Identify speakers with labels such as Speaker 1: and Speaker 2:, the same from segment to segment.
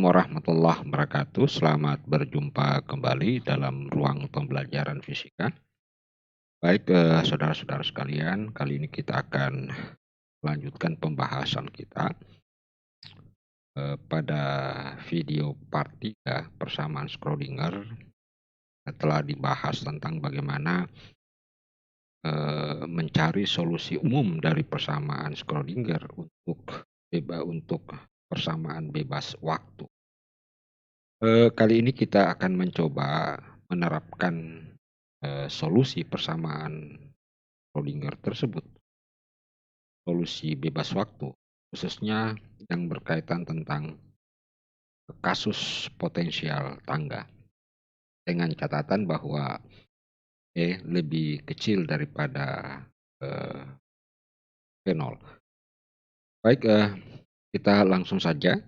Speaker 1: warahmatullahi wabarakatuh. Selamat berjumpa kembali dalam ruang pembelajaran fisika. Baik, saudara-saudara sekalian, kali ini kita akan melanjutkan pembahasan kita. Pada video part 3 persamaan Schrödinger telah dibahas tentang bagaimana mencari solusi umum dari persamaan Schrödinger untuk persamaan bebas waktu. Kali ini kita akan mencoba menerapkan solusi persamaan Schrödinger tersebut, solusi bebas waktu, khususnya yang berkaitan tentang kasus potensial tangga, dengan catatan bahwa E lebih kecil daripada V0. Baik, kita langsung saja.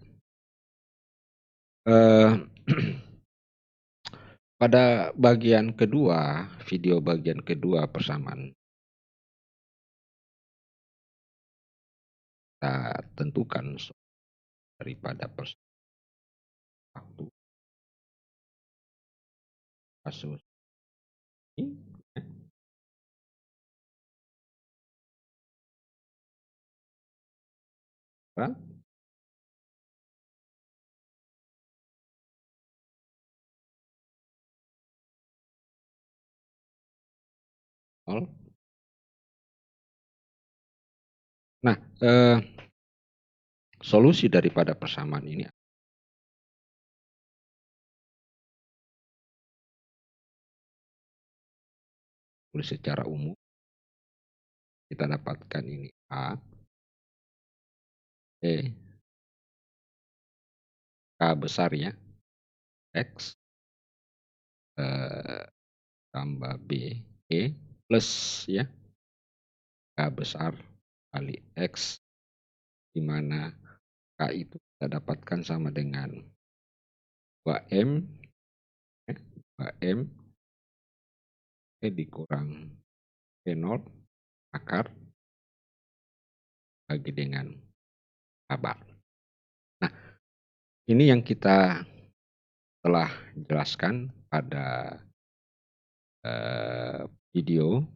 Speaker 1: Pada bagian kedua, video bagian kedua persamaan, kita tentukan daripada persamaan waktu kasus ini, kan? Nol. Nah, solusi daripada persamaan ini secara umum kita dapatkan ini A, E, K besar ya, X tambah B, E plus ya, K besar kali X, di mana K itu kita dapatkan sama dengan 2M, ya, 2M dikurang V0 akar bagi dengan K bar. Nah, ini yang kita telah jelaskan pada video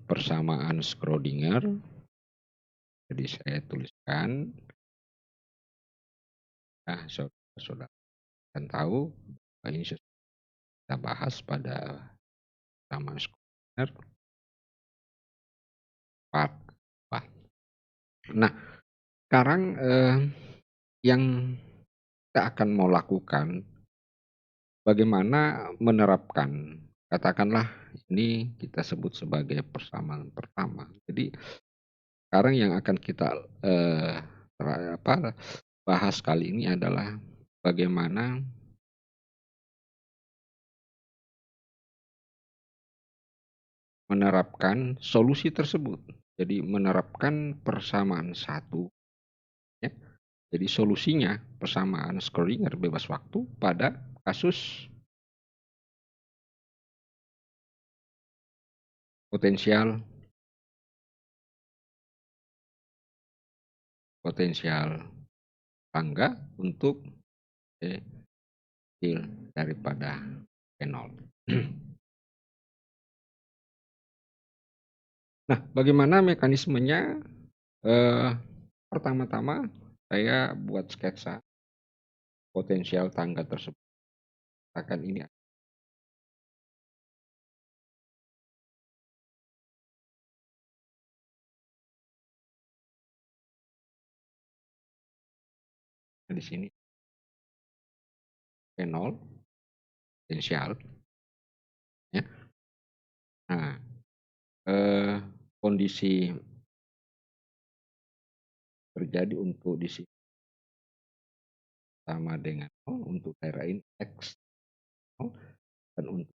Speaker 1: persamaan Schrödinger. Jadi saya tuliskan, saudara-saudara akan tahu ini kita bahas pada persamaan Schrödinger part 4. Nah, sekarang yang kita akan mau lakukan bagaimana menerapkan, katakanlah ini kita sebut sebagai persamaan pertama. Jadi sekarang yang akan kita bahas kali ini adalah bagaimana menerapkan solusi tersebut. Jadi menerapkan persamaan satu, ya. Jadi solusinya persamaan Schrödinger bebas waktu pada kasus potensial tangga untuk kecil daripada V0. Nah, bagaimana mekanismenya? Pertama-tama saya buat sketsa potensial tangga tersebut. Akan ini di sini V0 potensial, ya. Nah, kondisi terjadi untuk di sini sama dengan 0 untuk daerah ini X 0, dan untuk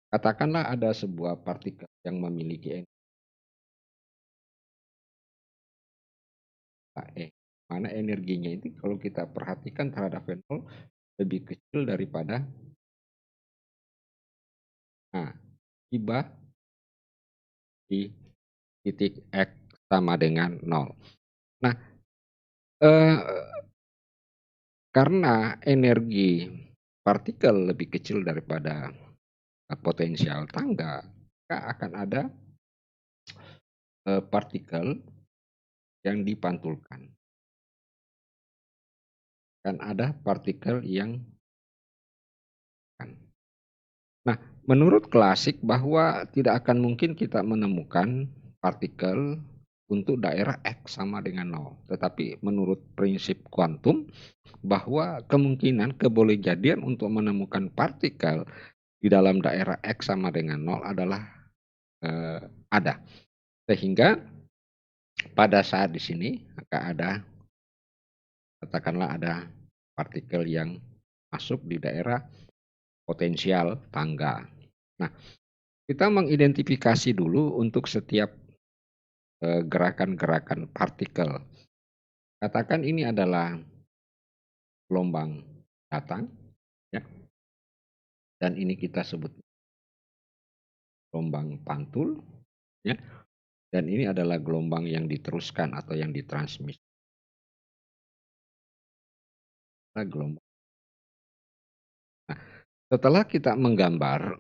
Speaker 1: katakanlah ada sebuah partikel yang memiliki energi E, mana energinya itu kalau kita perhatikan terhadap V0 lebih kecil daripada tiba di titik X sama dengan nol. Nah, eee, karena energi partikel lebih kecil daripada, potensial tangga, maka akan ada, partikel yang dipantulkan, dan ada partikel yang kan. Nah, menurut klasik bahwa tidak akan mungkin kita menemukan partikel untuk daerah X sama dengan nol. Tetapi menurut prinsip kuantum bahwa kemungkinan kebolehjadian untuk menemukan partikel di dalam daerah X sama dengan nol adalah, ada. Sehingga pada saat di sini maka ada, katakanlah ada partikel yang masuk di daerah potensial tangga. Nah, kita mengidentifikasi dulu untuk setiap, gerakan-gerakan partikel. Katakan ini adalah gelombang datang, ya, dan ini kita sebut gelombang pantul, ya, dan ini adalah gelombang yang diteruskan atau yang ditransmisi, gelombang. Setelah kita menggambar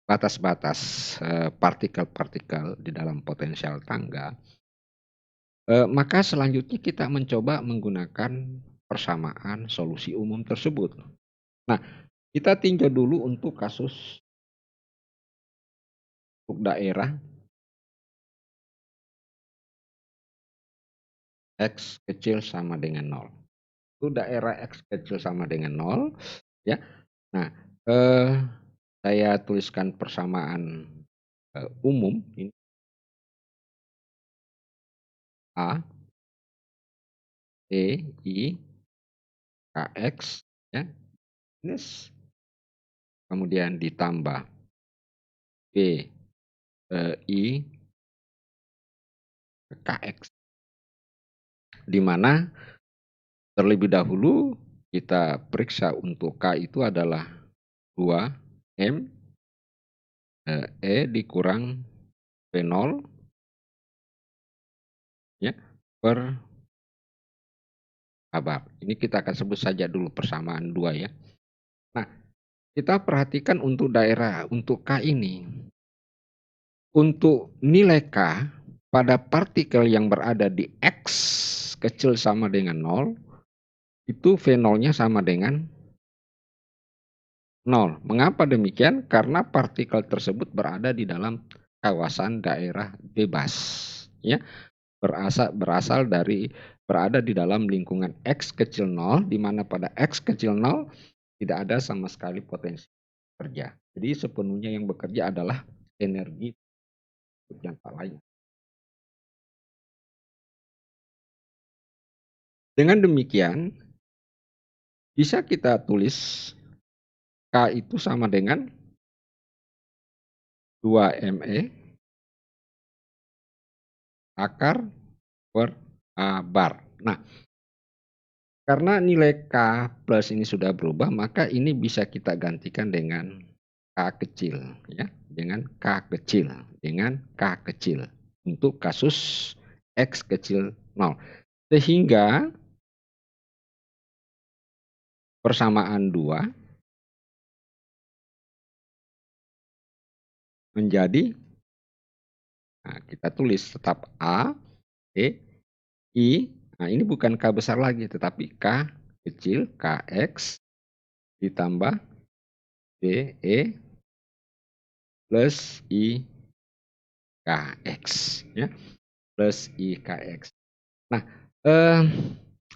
Speaker 1: batas-batas, partikel-partikel di dalam potensial tangga, maka selanjutnya kita mencoba menggunakan persamaan solusi umum tersebut. Nah, kita tinjau dulu untuk kasus untuk daerah X kecil sama dengan nol. Itu daerah X kecil sama dengan nol, ya. Nah, eee, saya tuliskan persamaan, umum ini A, E, I, Kx, ya, minus kemudian ditambah B, I, Kx. Di mana terlebih dahulu kita periksa untuk K itu adalah 2M, E dikurang V0, ya, per kabar. Ini kita akan sebut saja dulu persamaan 2 ya. Nah, kita perhatikan untuk daerah untuk K ini. Untuk nilai K pada partikel yang berada di X kecil sama dengan nol, itu V0-nya sama dengan nol. Mengapa demikian? Karena partikel tersebut berada di dalam kawasan daerah bebas, ya. Berasal dari berada di dalam lingkungan X kecil nol, di mana pada X kecil nol tidak ada sama sekali potensi kerja. Jadi sepenuhnya yang bekerja adalah energi yang tak lain. Dengan demikian, bisa kita tulis K itu sama dengan 2 Me akar per A bar. Nah, karena nilai K plus ini sudah berubah, maka ini bisa kita gantikan dengan K kecil, ya, dengan K kecil, dengan K kecil untuk kasus X kecil nol. Sehingga persamaan 2 menjadi, nah, kita tulis tetap A, E, I. Nah, ini bukan K besar lagi, tetapi K kecil, Kx ditambah Be plus I Kx, ya, plus I Kx. Nah, eee,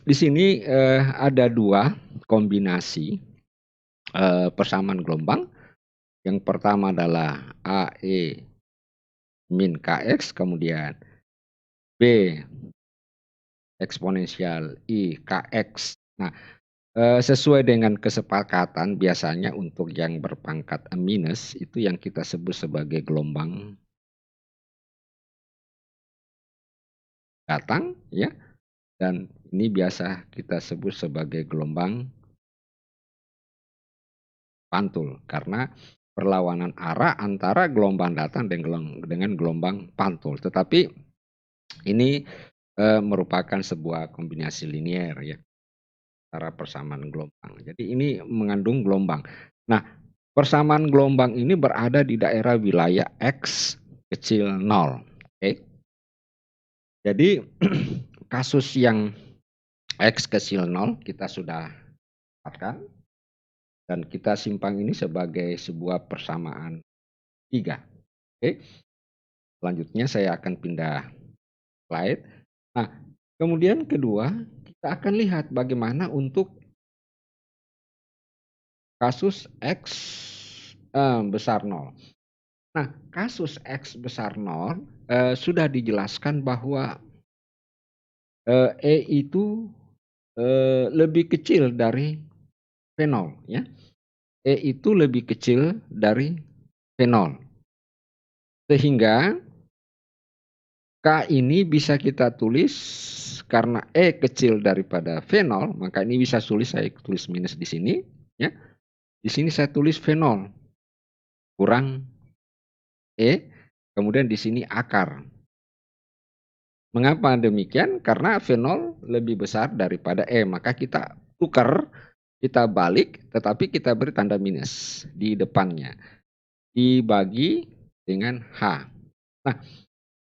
Speaker 1: di sini, ada 2 kombinasi, persamaan gelombang. Yang pertama adalah Ae min Kx, kemudian B eksponensial I Kx. Nah, sesuai dengan kesepakatan biasanya untuk yang berpangkat minus itu yang kita sebut sebagai gelombang datang, ya, dan ini biasa kita sebut sebagai gelombang pantul karena perlawanan arah antara gelombang datang dengan gelombang pantul. Tetapi Ini, merupakan sebuah kombinasi linier ya, antara persamaan gelombang. Jadi ini mengandung gelombang. Nah, persamaan gelombang ini berada di daerah wilayah X kecil nol, oke. Jadi kasus yang X kecil nol kita sudah dapatkan dan kita simpang ini sebagai sebuah persamaan 3, oke. Selanjutnya saya akan pindah slide. Nah, kemudian kedua, kita akan lihat bagaimana untuk kasus X, besar nol. Nah, kasus X besar nol, sudah dijelaskan bahwa, E itu, lebih kecil dari V0 ya. E itu lebih kecil dari V0. Sehingga K ini bisa kita tulis karena E kecil daripada V0, maka ini bisa saya tulis minus di sini ya. Di sini saya tulis V0 kurang E, kemudian di sini akar. Mengapa demikian? Karena V0 lebih besar daripada E, maka kita tukar, kita balik, tetapi kita beri tanda minus di depannya, dibagi dengan H. Nah,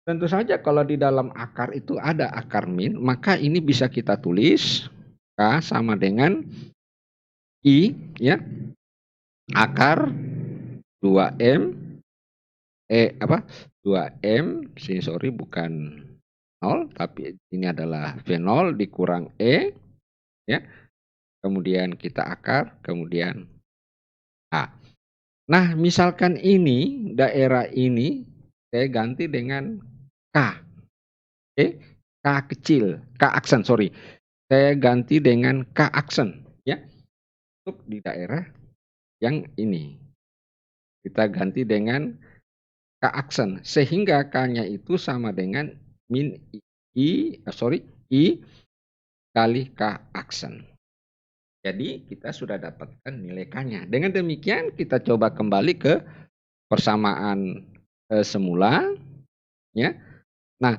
Speaker 1: tentu saja kalau di dalam akar itu ada akar min, maka ini bisa kita tulis K sama dengan I ya, akar 2M, 2M, sini sorry bukan 0, tapi ini adalah V0 dikurang E ya, kemudian kita akar, kemudian H. Nah, misalkan ini, daerah ini saya ganti dengan K, oke, K kecil, K aksen sorry. Saya ganti dengan K aksen ya, untuk di daerah yang ini. Kita ganti dengan K aksen, sehingga K-nya itu sama dengan min I kali K aksen. Jadi kita sudah dapatkan nilai K-nya. Dengan demikian kita coba kembali ke persamaan, semula ya. Nah,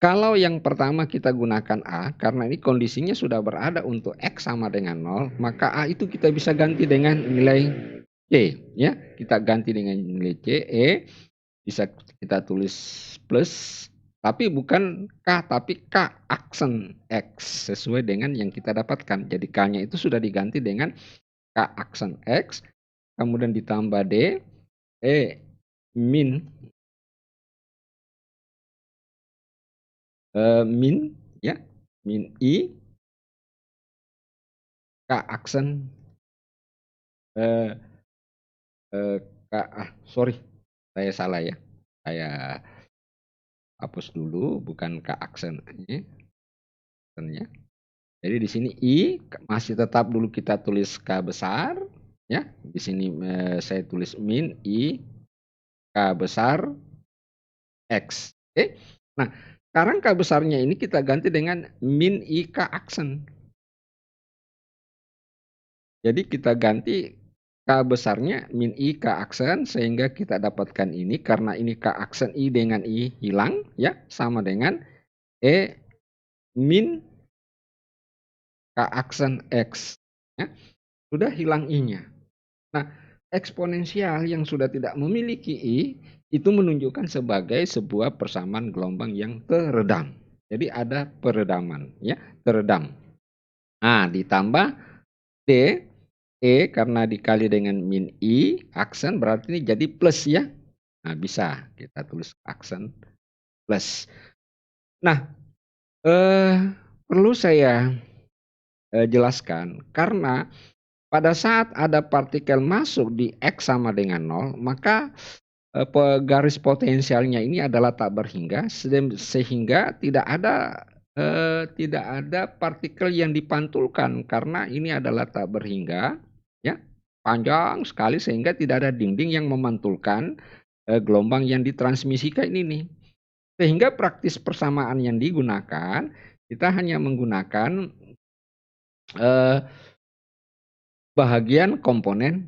Speaker 1: kalau yang pertama kita gunakan A, karena ini kondisinya sudah berada untuk X sama dengan 0, maka A itu kita bisa ganti dengan nilai C ya. Kita ganti dengan nilai C, E bisa kita tulis plus, tapi bukan K, tapi K aksen X sesuai dengan yang kita dapatkan. Jadi K-nya itu sudah diganti dengan K aksen X, kemudian ditambah D, E min, min ya, min I, K aksen, eee K sorry saya salah ya, saya hapus dulu bukan K aksen ini, aksennya. Jadi di sini I masih tetap dulu kita tulis K besar ya. Di sini, saya tulis min I K besar X, oke. Nah, sekarang K besarnya ini kita ganti dengan min I K aksen. Jadi kita ganti K besarnya min I K aksen sehingga kita dapatkan ini karena ini K aksen I dengan I hilang ya, sama dengan E min K aksen X ya, sudah hilang I-nya. Nah, eksponensial yang sudah tidak memiliki I itu menunjukkan sebagai sebuah persamaan gelombang yang teredam. Jadi ada peredaman ya, teredam. Nah, ditambah D, E karena dikali dengan min I aksen berarti ini jadi plus ya. Nah, bisa kita tulis aksen plus. Nah, perlu saya, jelaskan karena pada saat ada partikel masuk di X sama dengan 0, maka, garis potensialnya ini adalah tak berhingga sehingga tidak ada partikel yang dipantulkan karena ini adalah tak berhingga ya, panjang sekali sehingga tidak ada dinding yang memantulkan, gelombang yang ditransmisikan ini. Sehingga praktis persamaan yang digunakan, kita hanya menggunakan, eee, bahagian komponen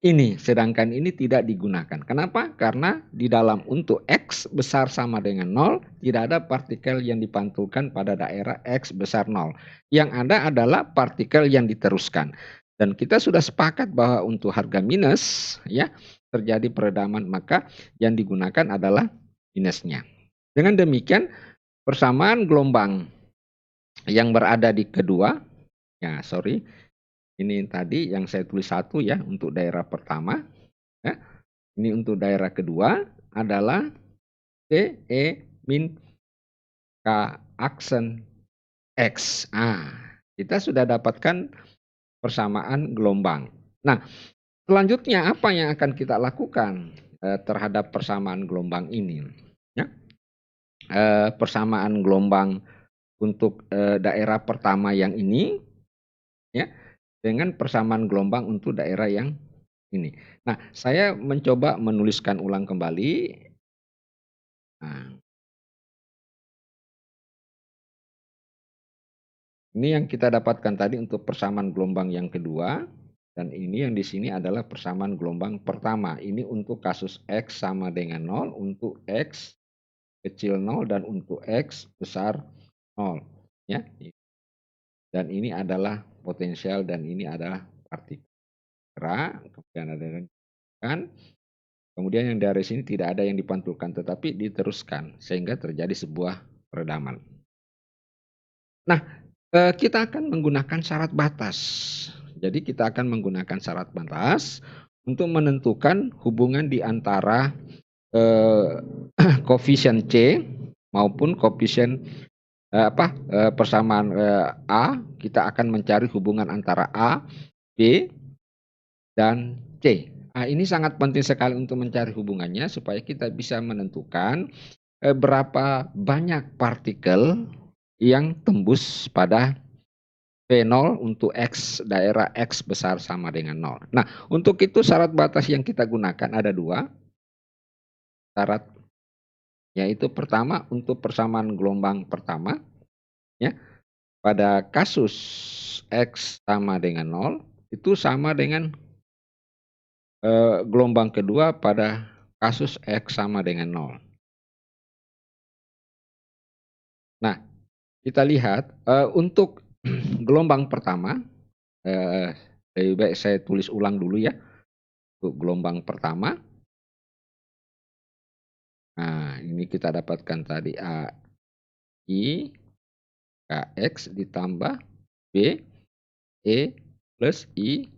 Speaker 1: ini, sedangkan ini tidak digunakan. Kenapa? Karena di dalam untuk X besar sama dengan 0, tidak ada partikel yang dipantulkan pada daerah X besar 0. Yang ada adalah partikel yang diteruskan. Dan kita sudah sepakat bahwa untuk harga minus, ya, terjadi peredaman, maka yang digunakan adalah minusnya. Dengan demikian, persamaan gelombang yang berada di kedua, ya sorry, ini tadi yang saya tulis 1 ya untuk daerah pertama, ya. Ini untuk daerah kedua adalah DE min K aksen X. Kita sudah dapatkan persamaan gelombang. Nah, selanjutnya apa yang akan kita lakukan terhadap persamaan gelombang ini? Ya, persamaan gelombang untuk daerah pertama yang ini, ya, dengan persamaan gelombang untuk daerah yang ini. Nah, saya mencoba menuliskan ulang kembali. Nah, ini yang kita dapatkan tadi untuk persamaan gelombang yang kedua, dan ini yang di sini adalah persamaan gelombang pertama. Ini untuk kasus X sama dengan 0, untuk X kecil 0, dan untuk X besar 0. Ya. Dan ini adalah potensial dan ini adalah partikel gerak, kemudian ada yang kan, kemudian yang dari sini tidak ada yang dipantulkan tetapi diteruskan sehingga terjadi sebuah peredaman. Nah, kita akan menggunakan syarat batas. Jadi kita akan menggunakan syarat batas untuk menentukan hubungan di antara koefisien C maupun koefisien persamaan A. Kita akan mencari hubungan antara A, B, dan C. Ini sangat penting sekali untuk mencari hubungannya supaya kita bisa menentukan berapa banyak partikel yang tembus pada V0 untuk X, daerah X besar sama dengan 0. Nah, untuk itu syarat batas yang kita gunakan ada 2 syarat, yaitu pertama untuk persamaan gelombang pertama, ya, pada kasus X sama dengan 0 itu sama dengan gelombang kedua pada kasus X sama dengan 0. Nah, kita lihat untuk gelombang pertama, lebih baik saya tulis ulang dulu ya. Untuk gelombang pertama, nah ini kita dapatkan tadi AI KX ditambah B E plus I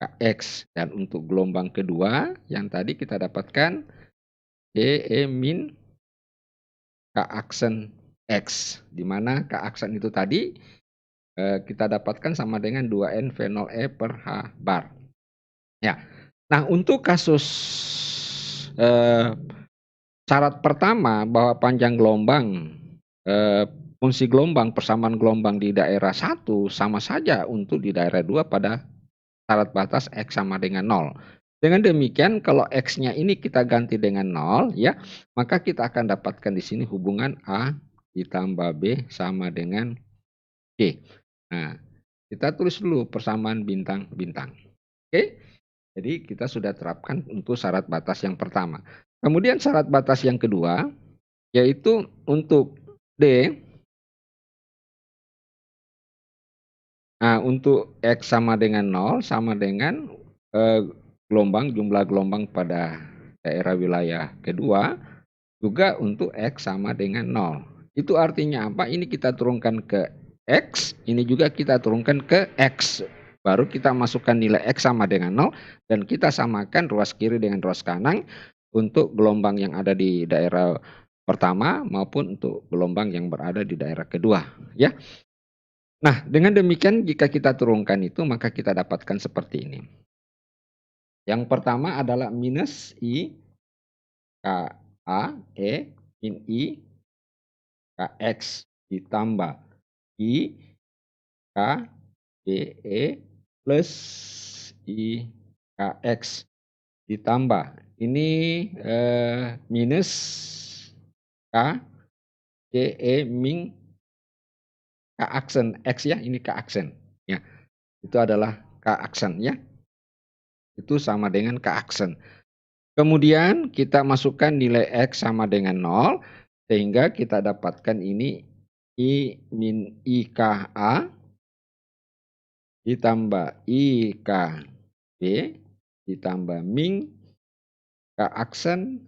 Speaker 1: KX. Dan untuk gelombang kedua yang tadi kita dapatkan DE min K aksen X, di mana K aksen itu tadi kita dapatkan sama dengan 2N V0E per H bar. Ya. Nah, untuk kasus syarat pertama bahwa panjang gelombang, fungsi gelombang, persamaan gelombang di daerah 1 sama saja untuk di daerah 2 pada syarat batas X sama dengan 0. Dengan demikian kalau X-nya ini kita ganti dengan 0 ya, maka kita akan dapatkan di sini hubungan A ditambah B sama dengan C. Nah, kita tulis dulu persamaan bintang-bintang. Oke? Jadi kita sudah terapkan untuk syarat batas yang pertama. Kemudian syarat batas yang kedua, yaitu untuk D, untuk X sama dengan 0 sama dengan jumlah gelombang pada daerah wilayah kedua, juga untuk X sama dengan 0. Itu artinya apa? Ini kita turunkan ke X, ini juga kita turunkan ke X. Baru kita masukkan nilai X sama dengan 0 dan kita samakan ruas kiri dengan ruas kanan untuk gelombang yang ada di daerah pertama maupun untuk gelombang yang berada di daerah kedua, ya. Nah, dengan demikian jika kita turunkan itu maka kita dapatkan seperti ini. Yang pertama adalah minus I K A E min I Kx ditambah I K B E plus I Kx ditambah ini minus K C E min K aksen X ya, ini K aksen ya. Itu adalah K aksen ya. itu sama dengan K aksen. Kemudian kita masukkan nilai X sama dengan 0, sehingga kita dapatkan ini I min IKA ditambah IKB ditambah min K aksen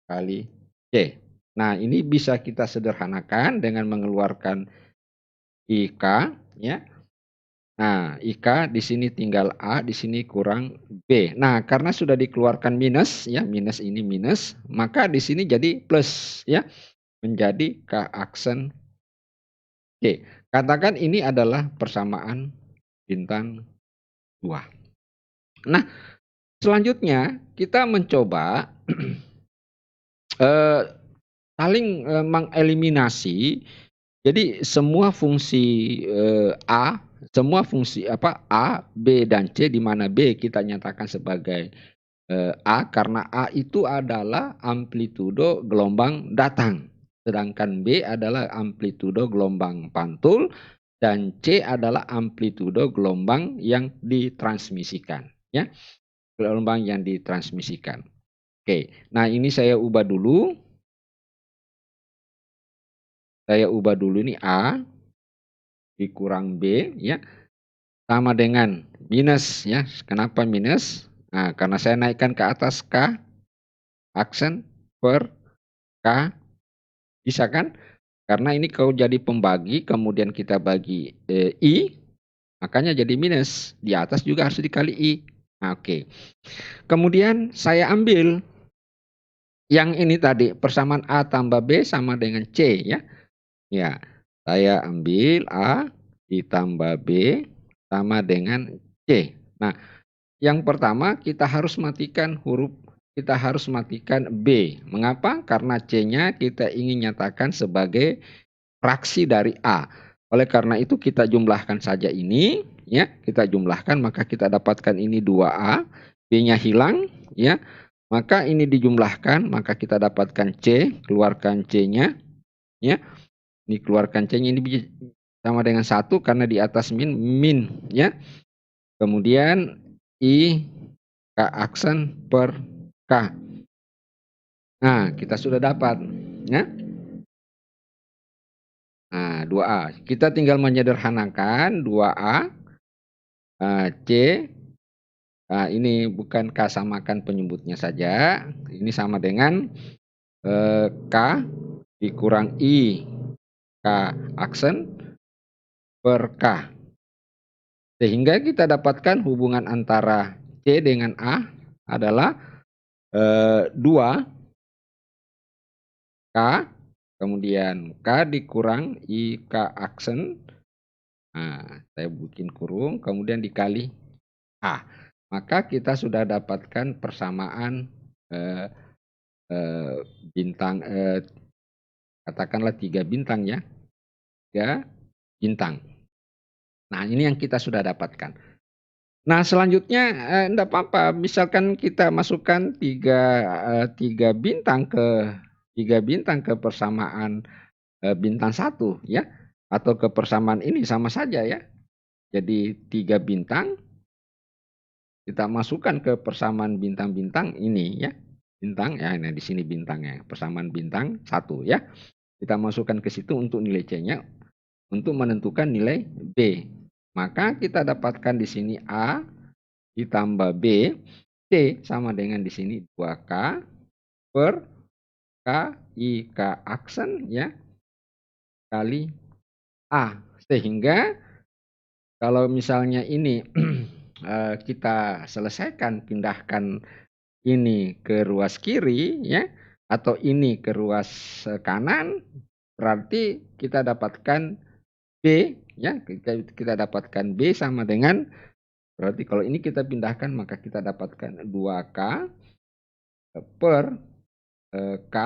Speaker 1: kali C. Nah, ini bisa kita sederhanakan dengan mengeluarkan IK, ya. Nah, IK di sini tinggal A, di sini kurang B. Nah, karena sudah dikeluarkan minus, ya, minus ini minus, maka di sini jadi plus, ya, menjadi K aksen C. Katakan ini adalah persamaan bintang 2. Nah, selanjutnya kita mencoba eh, saling mengeliminasi. Jadi semua fungsi A, semua fungsi A, B dan C, di mana B kita nyatakan sebagai A karena A itu adalah amplitudo gelombang datang, sedangkan B adalah amplitudo gelombang pantul dan C adalah amplitudo gelombang yang ditransmisikan, ya, gelombang yang ditransmisikan. Oke, nah ini saya ubah dulu. Saya ubah dulu ini A dikurang B, ya, sama dengan minus, ya. Kenapa minus? Nah, karena saya naikkan ke atas K aksen per K, bisa kan? Karena ini kalau jadi pembagi kemudian kita bagi I, makanya jadi minus. Di atas juga harus dikali I. Nah, oke. Kemudian saya ambil yang ini tadi, persamaan A tambah B sama dengan C, ya. Ya, saya ambil A ditambah B sama dengan C. Nah, yang pertama kita harus matikan B. Mengapa? Karena C-nya kita ingin nyatakan sebagai fraksi dari A. Oleh karena itu kita jumlahkan saja ini, ya. Kita jumlahkan maka kita dapatkan ini 2A, B-nya hilang, ya. Maka ini dijumlahkan, maka kita dapatkan C, keluarkan C-nya, ya. Dikeluarkan C-nya ini sama dengan 1 karena di atas min, ya. Kemudian I K aksen per K. Nah, kita sudah dapat, ya. Nah, 2A. Kita tinggal menyederhanakan 2A C. Nah, ini bukan K, samakan penyebutnya saja. Ini sama dengan K dikurang I K aksen per K. Sehingga kita dapatkan hubungan antara C dengan A adalah 2 K, kemudian K dikurang I K aksen. Nah, saya bikin kurung, kemudian dikali A. Maka kita sudah dapatkan persamaan eh, bintang, katakanlah 3 bintang, ya. 3 bintang. Nah, ini yang kita sudah dapatkan. Nah, selanjutnya enggak apa-apa, misalkan kita masukkan 3 bintang ke persamaan bintang 1, ya, atau ke persamaan ini sama saja, ya. Jadi 3 bintang kita masukkan ke persamaan bintang-bintang ini, ya. Bintang, ya, nah di sini bintangnya, persamaan bintang 1, ya. Kita masukkan ke situ untuk nilai C-nya untuk menentukan nilai B. Maka kita dapatkan di sini A ditambah B, C sama dengan di sini 2K per K I K aksen, ya, kali A. Sehingga kalau misalnya ini kita selesaikan, pindahkan ini ke ruas kiri, ya, atau ini ke ruas kanan, berarti kita dapatkan B, ya, kita dapatkan B sama dengan, berarti kalau ini kita pindahkan maka kita dapatkan 2K per K,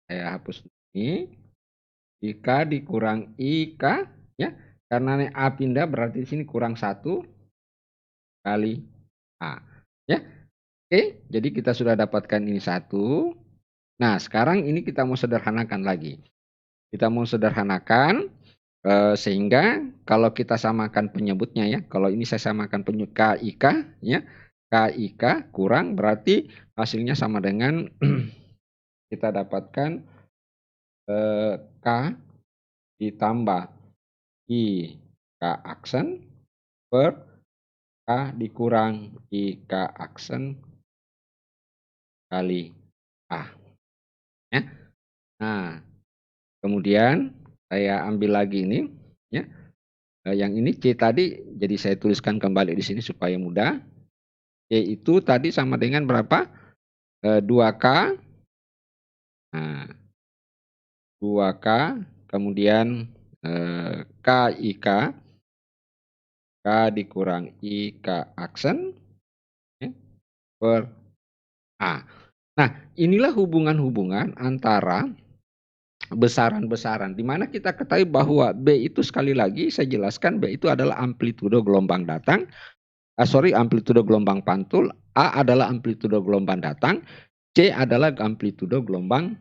Speaker 1: saya hapus ini, IK dikurang IK, ya, karena A pindah berarti di sini kurang 1 kali A, ya. Oke, jadi kita sudah dapatkan ini 1. Nah, sekarang ini kita mau sederhanakan lagi. Kita mau sederhanakan, Sehingga kalau kita samakan penyebutnya ya, kalau ini saya samakan KIK ya, KIK kurang berarti hasilnya sama dengan kita dapatkan, K ditambah IK aksen per K dikurang IK aksen kali A ya. Nah, kemudian saya ambil lagi ini ya, yang ini C tadi jadi saya tuliskan kembali di sini supaya mudah. C itu tadi sama dengan berapa? 2K, nah 2K kemudian, KIK, K dikurang IK aksen ya, per A. Nah, inilah hubungan-hubungan antara besaran-besaran, di mana kita ketahui bahwa B itu sekali lagi saya jelaskan B itu adalah amplitudo gelombang datang, amplitudo gelombang pantul, A adalah amplitudo gelombang datang, C adalah amplitudo gelombang,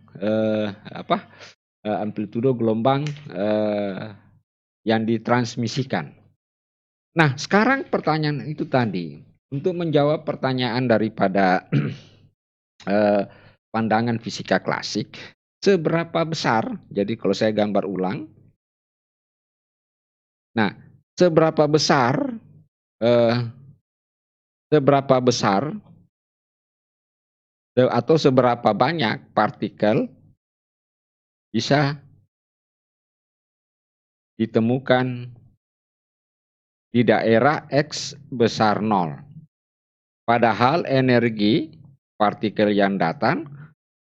Speaker 1: amplitudo gelombang, yang ditransmisikan. Nah, sekarang pertanyaan itu tadi, untuk menjawab pertanyaan daripada pandangan fisika klasik, seberapa besar, jadi kalau saya gambar ulang, nah seberapa besar, eh, atau seberapa banyak partikel bisa ditemukan di daerah X besar 0. Padahal energi partikel yang datang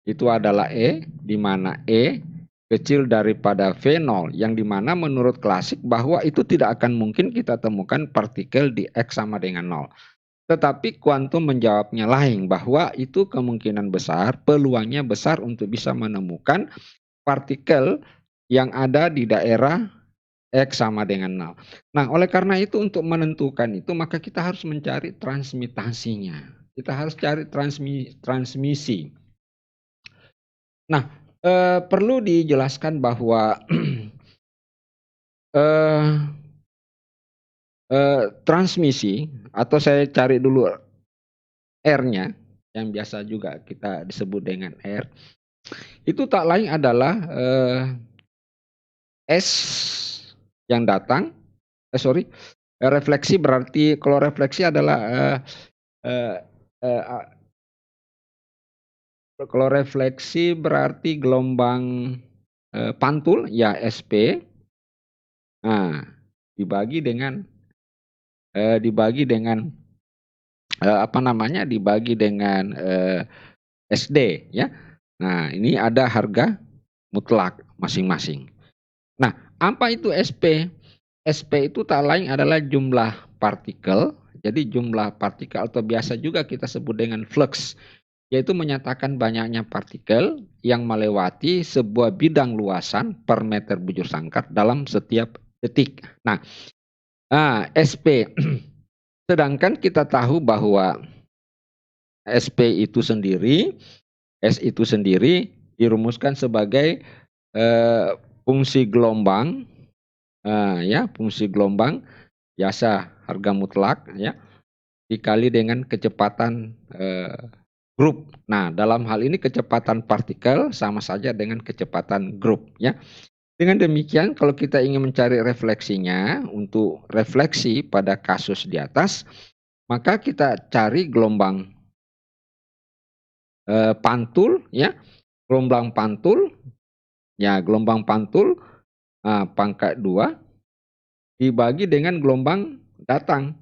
Speaker 1: itu adalah E, di mana E kecil daripada V0, yang dimana menurut klasik bahwa itu tidak akan mungkin kita temukan partikel di X sama dengan 0. Tetapi kuantum menjawabnya lain, bahwa itu kemungkinan besar, peluangnya besar untuk bisa menemukan partikel yang ada di daerah X sama dengan 0. Nah, oleh karena itu untuk menentukan itu maka kita harus mencari transmitasinya. Kita harus cari transmisi. Nah, perlu dijelaskan bahwa transmisi, atau saya cari dulu R-nya, yang biasa juga kita disebut dengan R, itu tak lain adalah S yang datang, refleksi berarti kalau refleksi adalah kalau refleksi berarti gelombang pantul ya SP. Nah, dibagi dengan dibagi dengan SD ya. Nah, ini ada harga mutlak masing-masing. Nah, apa itu SP? SP itu tak lain adalah jumlah partikel. Jadi jumlah partikel atau biasa juga kita sebut dengan flux, yaitu menyatakan banyaknya partikel yang melewati sebuah bidang luasan per meter bujur sangkar dalam setiap detik. Nah, SP. Sedangkan kita tahu bahwa SP itu sendiri, S itu sendiri dirumuskan sebagai fungsi gelombang, fungsi gelombang biasa harga mutlak ya dikali dengan kecepatan grup. Nah, dalam hal ini kecepatan partikel sama saja dengan kecepatan grup ya. Dengan demikian kalau kita ingin mencari refleksinya untuk refleksi pada kasus di atas, maka kita cari gelombang pantul ya. Gelombang pantul pangkat 2 dibagi dengan gelombang datang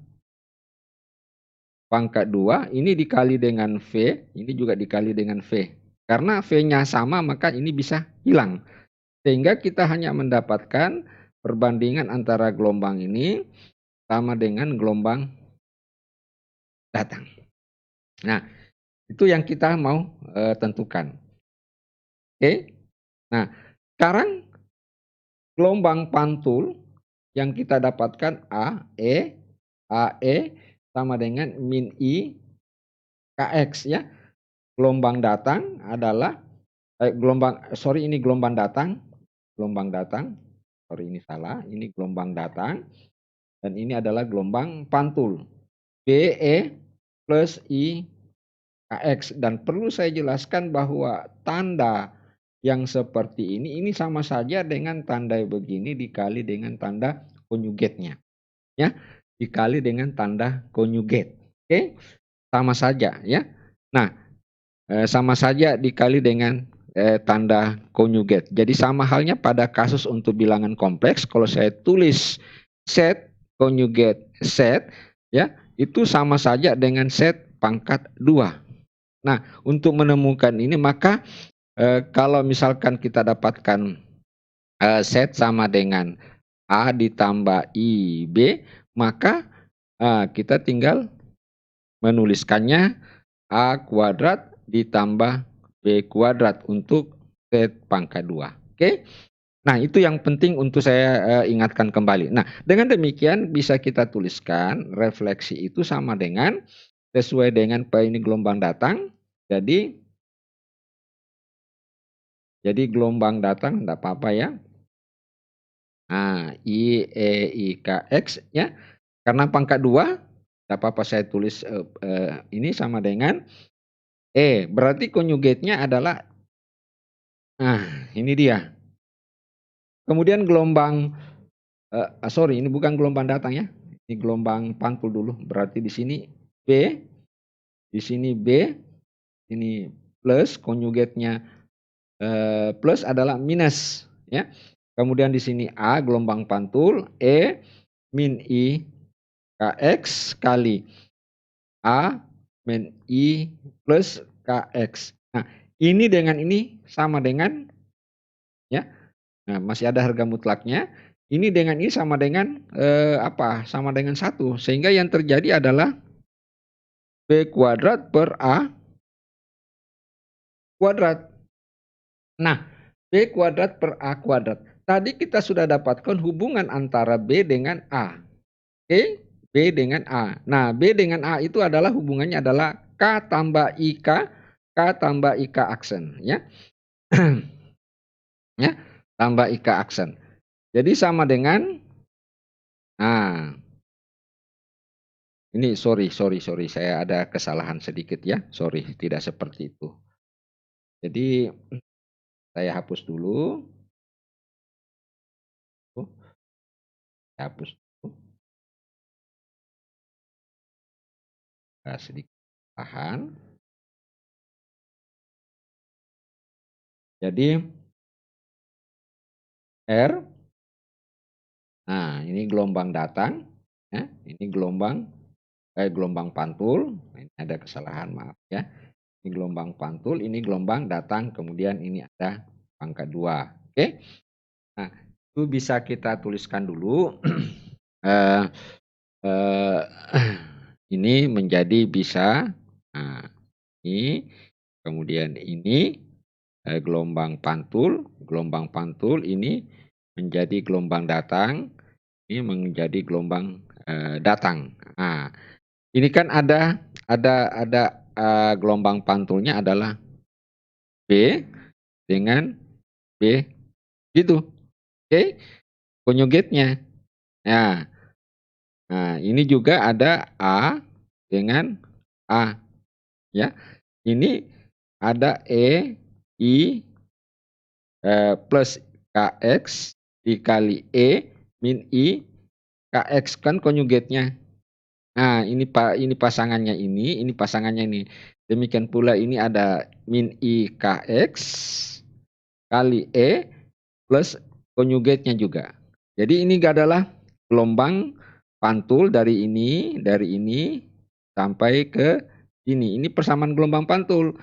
Speaker 1: pangkat 2 ini dikali dengan V, ini juga dikali dengan V. Karena V-nya sama maka ini bisa hilang. Sehingga kita hanya mendapatkan perbandingan antara gelombang ini sama dengan gelombang datang. Nah, itu yang kita mau tentukan. Oke. Nah, sekarang gelombang pantul yang kita dapatkan AE sama dengan min I KX ya. Gelombang datang adalah gelombang datang sorry ini salah, ini gelombang datang dan ini adalah gelombang pantul. BE plus I KX, dan perlu saya jelaskan bahwa tanda yang seperti ini sama saja dengan tanda begini dikali dengan tanda konjugatnya, ya, dikali dengan tanda konjugat. Oke, sama saja ya. Nah, sama saja dikali dengan tanda konjugat. Jadi sama halnya pada kasus untuk bilangan kompleks, kalau saya tulis set konjugat set, ya, itu sama saja dengan set pangkat 2. Nah, untuk menemukan ini maka kalau misalkan kita dapatkan set sama dengan A ditambah IB, maka kita tinggal menuliskannya A kuadrat ditambah B kuadrat untuk set pangkat 2. Oke? Nah, itu yang penting untuk saya ingatkan kembali. Nah, dengan demikian bisa kita tuliskan refleksi itu sama dengan sesuai dengan ini gelombang datang. Jadi gelombang datang enggak apa-apa ya. Nah, I, E, I, K, X ya. Karena pangkat 2, enggak apa-apa saya tulis ini sama dengan E. Berarti konjugatnya adalah, nah ini dia. Kemudian gelombang, sorry ini bukan gelombang datang ya. Ini gelombang pantul dulu. Berarti di sini B, di sini B, ini plus, konjugatnya plus adalah minus ya. Kemudian di sini A gelombang pantul, E min I KX kali A min I plus KX. Nah, ini dengan ini sama dengan ya. Nah, masih ada harga mutlaknya. Ini dengan ini sama dengan sama dengan 1. Sehingga yang terjadi adalah B kuadrat per A kuadrat. Nah, B kuadrat per A kuadrat. Tadi kita sudah dapatkan hubungan antara B dengan A. Oke, B dengan A. Nah, B dengan A itu adalah hubungannya adalah K tambah IK, K tambah IK aksen. Ya, ya, tambah IK aksen. Jadi sama dengan, nah, ini sorry, saya ada kesalahan sedikit ya. Sorry, tidak seperti itu. Jadi saya hapus dulu. Saya hapus dulu. Sedikit tahan. Jadi R, nah ini gelombang datang, ya, ini gelombang pantul. Ini ada kesalahan, maaf ya. Ini gelombang pantul, ini gelombang datang, kemudian ini ada pangkat 2. Oke. Nah, itu bisa kita tuliskan dulu. Ini menjadi bisa, nah, ini, kemudian ini gelombang pantul ini menjadi gelombang datang, ini menjadi gelombang datang. Nah, ini kan ada gelombang pantulnya adalah B dengan B gitu. Oke, konjugatnya. Nah, ini juga ada A dengan A ya. Ini ada E I plus KX dikali E min I KX kan konjugatnya. Nah, ini pasangannya ini pasangannya ini. Demikian pula ini ada min I KX kali E plus konjugatnya juga. Jadi ini adalah gelombang pantul dari ini sampai ke sini. Ini persamaan gelombang pantul.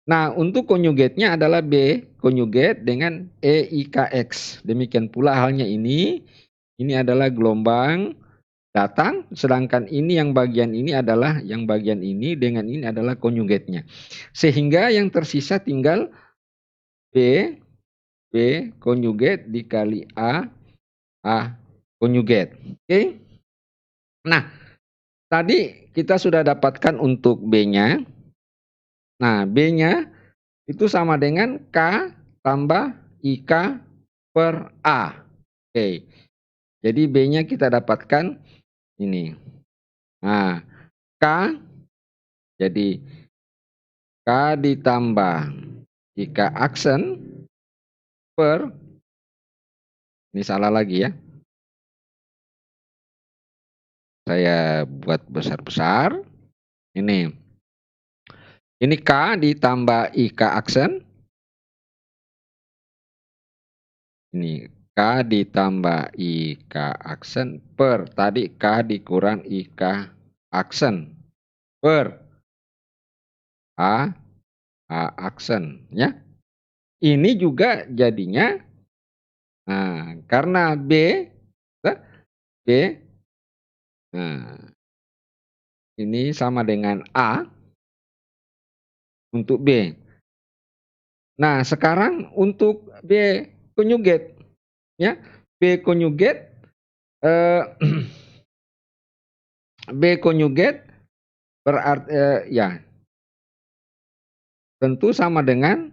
Speaker 1: Nah, untuk konjugatnya adalah B konjugat dengan EIKX. Demikian pula halnya ini. Ini adalah gelombang datang, sedangkan ini yang bagian ini adalah yang bagian ini dengan ini adalah konjugatnya. Sehingga yang tersisa tinggal B konjugat dikali A konjugat. Oke. Nah, tadi kita sudah dapatkan untuk B-nya. Nah, B-nya itu sama dengan K tambah IK per A. Oke. Jadi B-nya kita dapatkan ini. Nah, K jadi K ditambah jika aksen per, ini salah lagi ya, saya buat besar-besar. Ini K ditambah IK aksen, ini K ditambah IK aksen per tadi K dikurang IK aksen per A aksen ya. Ini juga jadinya, nah karena B, B, nah ini sama dengan A untuk B. Nah sekarang untuk B konjugat ya, B konjugat, eee, B konjugat berarti ya tentu sama dengan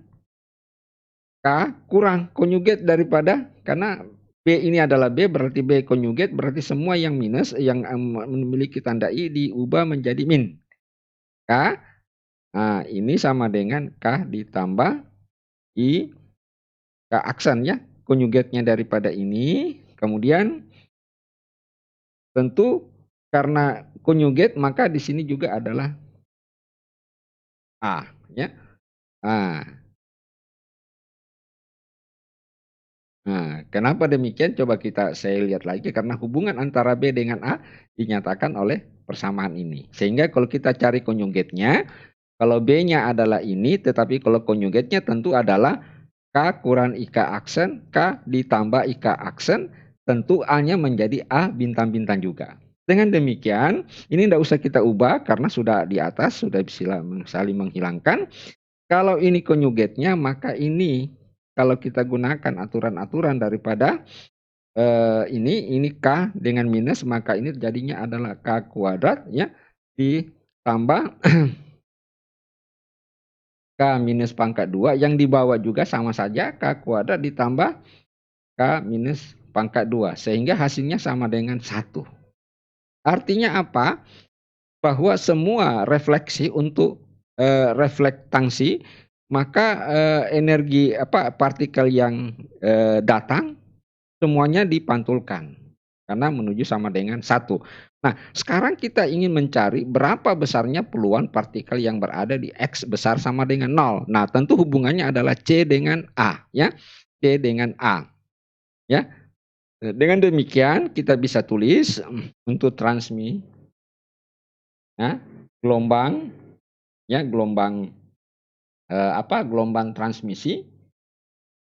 Speaker 1: K kurang konjugat daripada, karena B ini adalah B berarti B konjugat berarti semua yang minus yang, memiliki tanda I diubah menjadi min. K, nah ini sama dengan K ditambah I, K aksen ya, konjugatnya daripada ini, kemudian tentu karena konjugat maka di sini juga adalah A ya. Nah. Nah, kenapa demikian? Coba saya lihat lagi karena hubungan antara B dengan A dinyatakan oleh persamaan ini. Sehingga kalau kita cari konjugatnya, kalau B-nya adalah ini, tetapi kalau konjugatnya tentu adalah K kurang IK aksen, K ditambah IK aksen, tentu A-nya menjadi A bintang-bintang juga. Dengan demikian, ini tidak usah kita ubah karena sudah di atas, sudah bisa saling menghilangkan. Kalau ini konjugatnya, maka ini kalau kita gunakan aturan-aturan daripada ini K dengan minus, maka ini jadinya adalah K kuadrat ya, ditambah K minus pangkat 2 yang di bawah juga sama saja K kuadrat ditambah K minus pangkat 2 sehingga hasilnya sama dengan 1. Artinya apa? Bahwa semua refleksi untuk reflektangsi, maka energi partikel yang datang semuanya dipantulkan karena menuju sama dengan 1. Nah, sekarang kita ingin mencari berapa besarnya peluang partikel yang berada di X besar sama dengan 0. Nah, tentu hubungannya adalah C dengan A ya. C dengan A ya. Dengan demikian kita bisa tulis untuk ya, gelombang ya, gelombang transmisi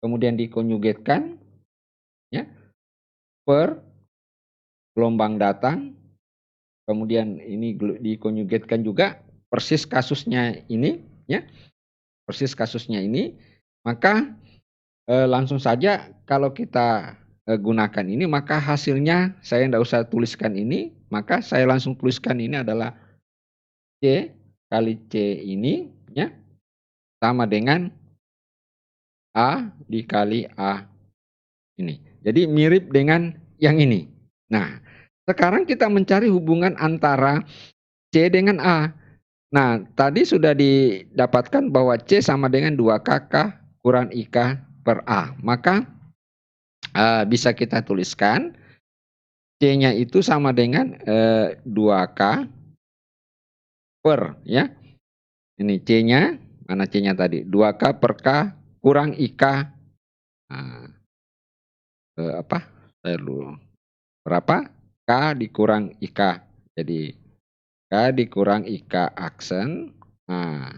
Speaker 1: kemudian dikonjugatkan ya per gelombang datang, kemudian ini dikonjugatkan juga persis kasusnya ini ya, persis kasusnya ini, maka langsung saja kalau kita gunakan ini maka hasilnya saya tidak usah tuliskan ini, maka saya langsung tuliskan ini adalah C kali C ini ya sama dengan A dikali A ini. Jadi mirip dengan yang ini. Nah, sekarang kita mencari hubungan antara C dengan A. Nah, tadi sudah didapatkan bahwa C sama dengan 2KK kurang IK per A. Maka bisa kita tuliskan C-nya itu sama dengan 2K per ya. Ini C-nya, mana C-nya tadi? 2K per K kurang IK. Nah, saya dulu. Berapa? K dikurang IK. Jadi K dikurang IK aksen. Nah,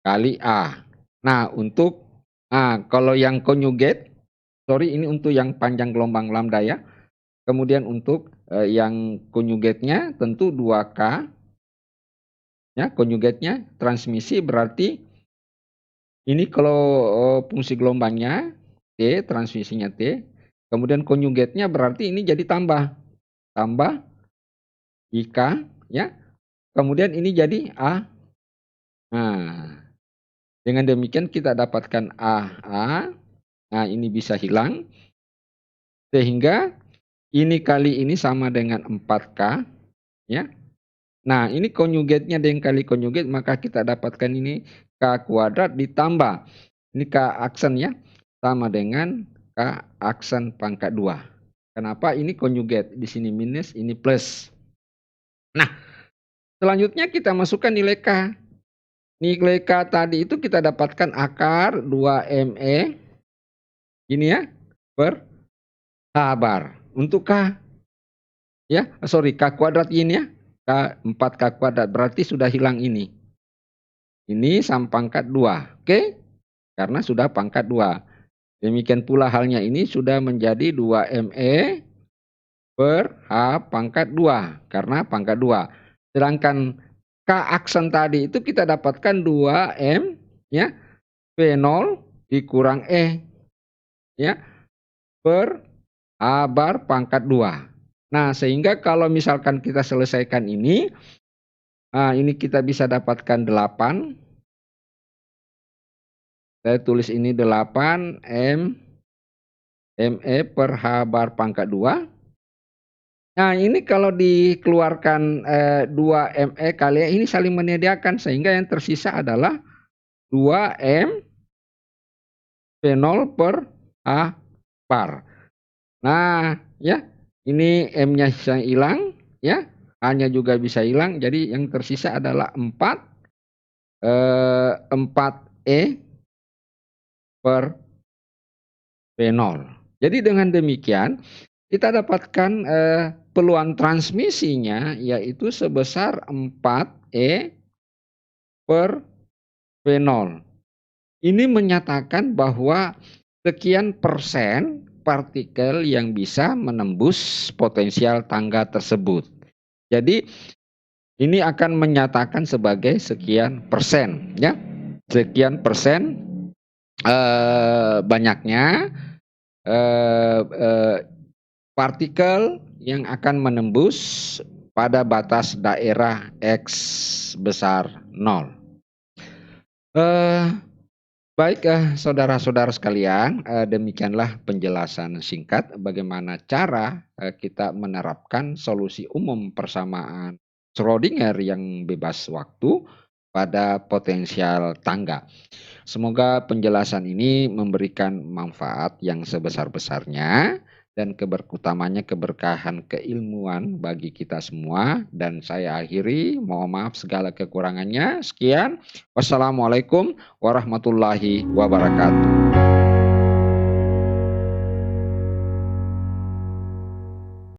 Speaker 1: kali A. Nah, kalau yang konjugat, sorry ini untuk yang panjang gelombang lambda ya. Kemudian untuk yang konjugatnya tentu 2K ya, konjugatnya transmisi berarti ini kalau fungsi gelombangnya T, transmisinya T, kemudian konjugatnya berarti ini jadi tambah IK ya. Kemudian ini jadi A. Nah, dengan demikian kita dapatkan A. Nah, ini bisa hilang. Sehingga ini kali ini sama dengan 4K, ya. Nah, ini konjugatnya dengan kali konjugat, maka kita dapatkan ini K kuadrat ditambah ini K aksen ya, sama dengan K aksen pangkat 2. Kenapa? Ini konjugat, di sini minus, ini plus. Nah, selanjutnya kita masukkan nilai K. Nilai K tadi itu kita dapatkan akar 2ME, ini ya, per H bar. Untuk K, ya, sorry, K kuadrat ini ya, K 4K kuadrat, berarti sudah hilang ini. Ini sama pangkat 2, oke? Karena sudah pangkat 2. Demikian pula halnya ini sudah menjadi 2ME per H pangkat 2, karena pangkat 2. Sedangkan K aksen tadi itu kita dapatkan 2M, ya, V0 dikurang E, ya, per H bar pangkat 2. Nah, sehingga kalau misalkan kita selesaikan ini, ini kita bisa dapatkan 8. Saya tulis ini 8 ME per H bar pangkat 2. Nah, ini kalau dikeluarkan 2ME kali ini saling menyediakan, sehingga yang tersisa adalah 2M V0 per H bar. Nah, ya, ini M-nya bisa hilang, ya, H-nya juga bisa hilang, jadi yang tersisa adalah 4E per V0. Jadi dengan demikian kita dapatkan peluang transmisinya yaitu sebesar 4E per V0. Ini menyatakan bahwa sekian persen partikel yang bisa menembus potensial tangga tersebut. Jadi ini akan menyatakan sebagai sekian persen, ya, sekian persen banyaknya partikel yang akan menembus pada batas daerah X besar 0. Baik, saudara-saudara sekalian, demikianlah penjelasan singkat bagaimana cara kita menerapkan solusi umum persamaan Schrödinger yang bebas waktu pada potensial tangga. Semoga penjelasan ini memberikan manfaat yang sebesar-besarnya dan utamanya keberkahan keilmuan bagi kita semua. Dan saya akhiri, mohon maaf segala kekurangannya. Sekian, wassalamualaikum warahmatullahi wabarakatuh.